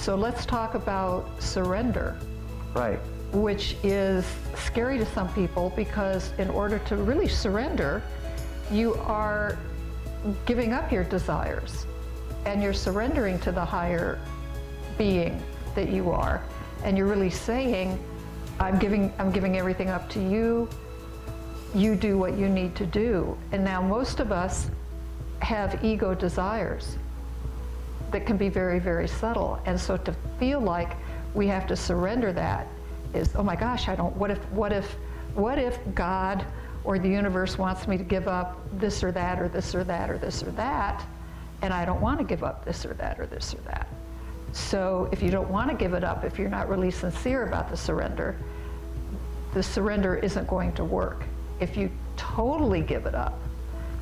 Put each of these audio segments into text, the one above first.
So let's talk about surrender. Right. Which is scary to some people, because in order to really surrender, you are giving up your desires and you're surrendering to the higher being that you are, and you're really saying, I'm giving everything up to you. You do what you need to do. And now most of us have ego desires that can be very, very subtle, and so to feel like we have to surrender that is, oh my gosh, what if God or the universe wants me to give up this or that or this or that or this or that, and I don't want to give up this or that or this or that. So if you don't want to give it up, if you're not really sincere about the surrender isn't going to work. If you totally give it up,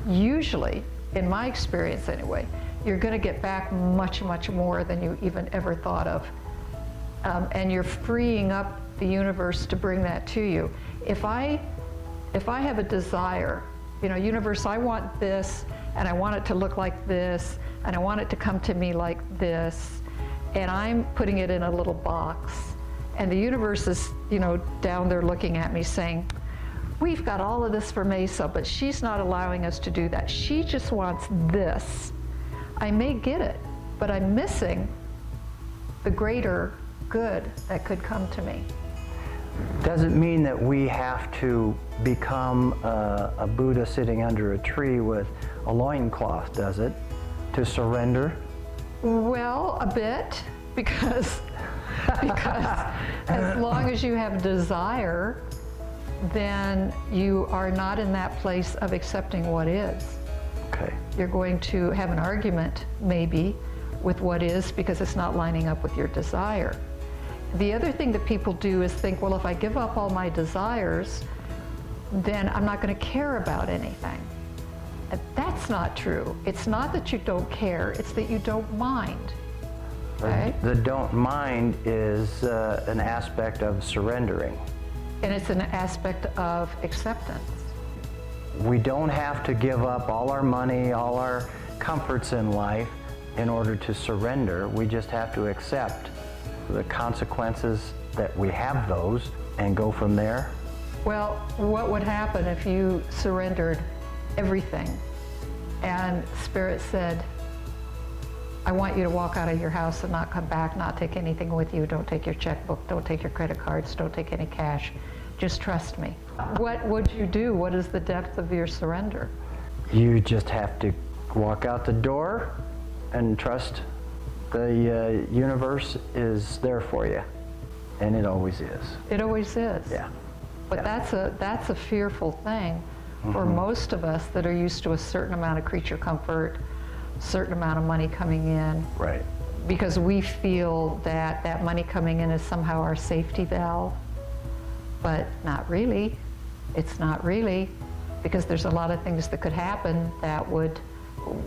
usually, in my experience anyway, you're going to get back much, much more than you even ever thought of. And you're freeing up the universe to bring that to you. If I have a desire, universe, I want this, and I want it to look like this, and I want it to come to me like this, and I'm putting it in a little box, and the universe is, down there looking at me saying, we've got all of this for Mesa, but she's not allowing us to do that. She just wants this. I may get it, but I'm missing the greater good that could come to me. Doesn't mean that we have to become a Buddha sitting under a tree with a loincloth, does it? To surrender? Well, a bit, because as long as you have desire, then you are not in that place of accepting what is. Okay. You're going to have an argument, maybe, with what is, because it's not lining up with your desire. The other thing that people do is think, well, if I give up all my desires, then I'm not going to care about anything. And that's not true. It's not that you don't care, it's that you don't mind. Okay? The don't mind is an aspect of surrendering. And it's an aspect of acceptance. We don't have to give up all our money, all our comforts in life in order to surrender. We just have to accept the consequences that we have those and go from there. Well, what would happen if you surrendered everything and Spirit said, I want you to walk out of your house and not come back, not take anything with you, don't take your checkbook, don't take your credit cards, don't take any cash, just trust me. What would you do? What is the depth of your surrender? You just have to walk out the door and trust the universe is there for you, and it always is. It always is. Yeah. But Yeah. that's a fearful thing for most of us that are used to a certain amount of creature comfort, certain amount of money coming in. Right. Because we feel that that money coming in is somehow our safety valve, but not really. It's not really, because there's a lot of things that could happen that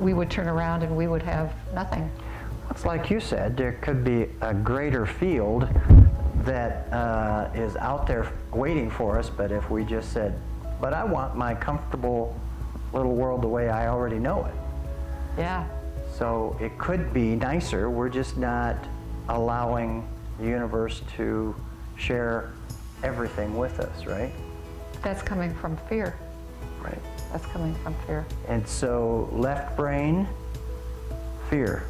we would turn around and we would have nothing. It's like you said, there could be a greater field that is out there waiting for us, but if we just said, but I want my comfortable little world the way I already know it. Yeah. So it could be nicer, we're just not allowing the universe to share everything with us, right? That's coming from fear. Right. That's coming from fear. And so left brain, fear.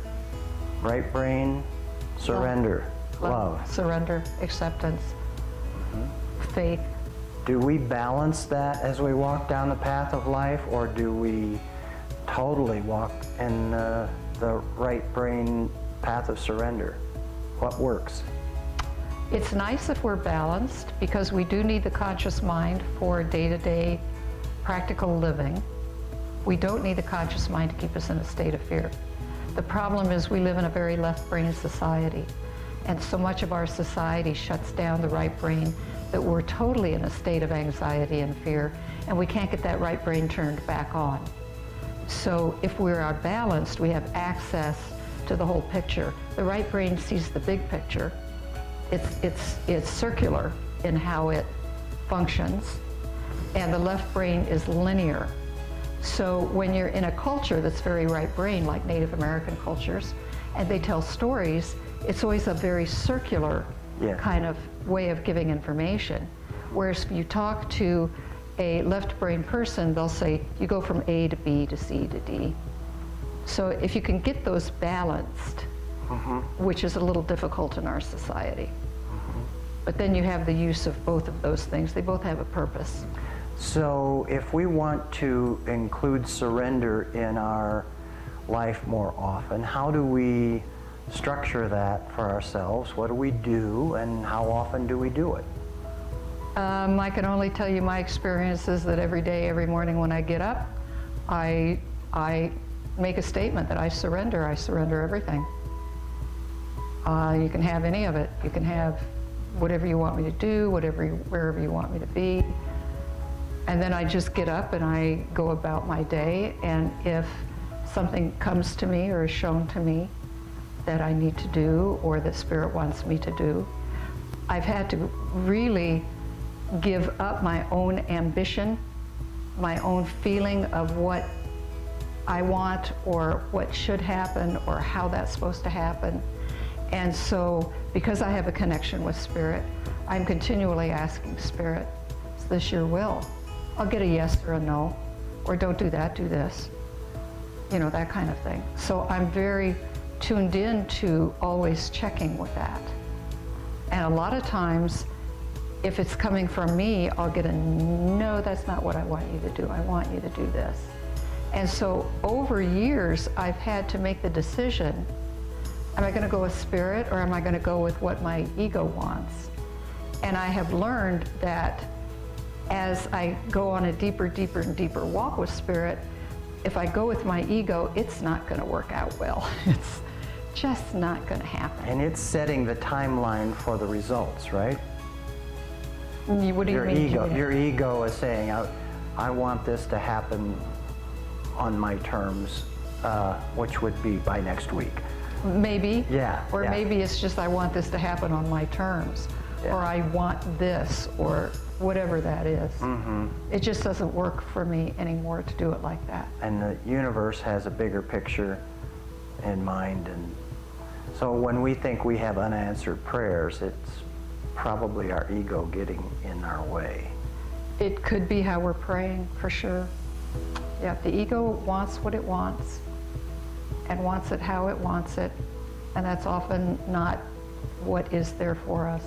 Right brain, surrender, love. Surrender, acceptance, faith. Do we balance that as we walk down the path of life, or do we totally walk in the right brain path of surrender? What works? It's nice if we're balanced, because we do need the conscious mind for day-to-day practical living. We don't need the conscious mind to keep us in a state of fear. The problem is we live in a very left-brain society, and so much of our society shuts down the right brain that we're totally in a state of anxiety and fear, and we can't get that right brain turned back on. So if we are balanced, we have access to the whole picture. The right brain sees the big picture. It's circular in how it functions, and the left brain is linear. So when you're in a culture that's very right brain, like Native American cultures, and they tell stories, it's always a very circular Yes. kind of way of giving information. Whereas if you talk to a left brain person, they'll say you go from A to B to C to D. So if you can get those balanced, which is a little difficult in our society, but then you have the use of both of those things. They both have a purpose. So if we want to include surrender in our life more often, how do we structure that for ourselves? What do we do, and how often do we do it? I can only tell you my experiences that every day, every morning when I get up, I make a statement that I surrender everything. You can have any of it. You can have whatever you want me to do, wherever you want me to be. And then I just get up and I go about my day, and if something comes to me or is shown to me that I need to do or that Spirit wants me to do, I've had to really give up my own ambition, my own feeling of what I want or what should happen or how that's supposed to happen. And so, because I have a connection with Spirit, I'm continually asking Spirit, is this your will? I'll get a yes or a no, or don't do that, do this. You know, that kind of thing. So I'm very tuned in to always checking with that. And a lot of times, if it's coming from me, I'll get a no, that's not what I want you to do. I want you to do this. And so over years, I've had to make the decision, am I going to go with Spirit or am I going to go with what my ego wants? And I have learned that as I go on a deeper and deeper walk with Spirit, if I go with my ego, it's not going to work out well. It's just not going to happen. And it's setting the timeline for the results, right? What do you mean? Your ego is saying, I want this to happen on my terms, which would be by next week. Maybe. Yeah. Or yeah. maybe it's just I want this to happen on my terms. Yeah. Or I want this, or whatever that is. It just doesn't work for me anymore to do it like that. And the universe has a bigger picture in mind. And so when we think we have unanswered prayers, it's probably our ego getting in our way. It could be how we're praying, for sure. Yeah, the ego wants what it wants and wants it how it wants it, and that's often not what is there for us.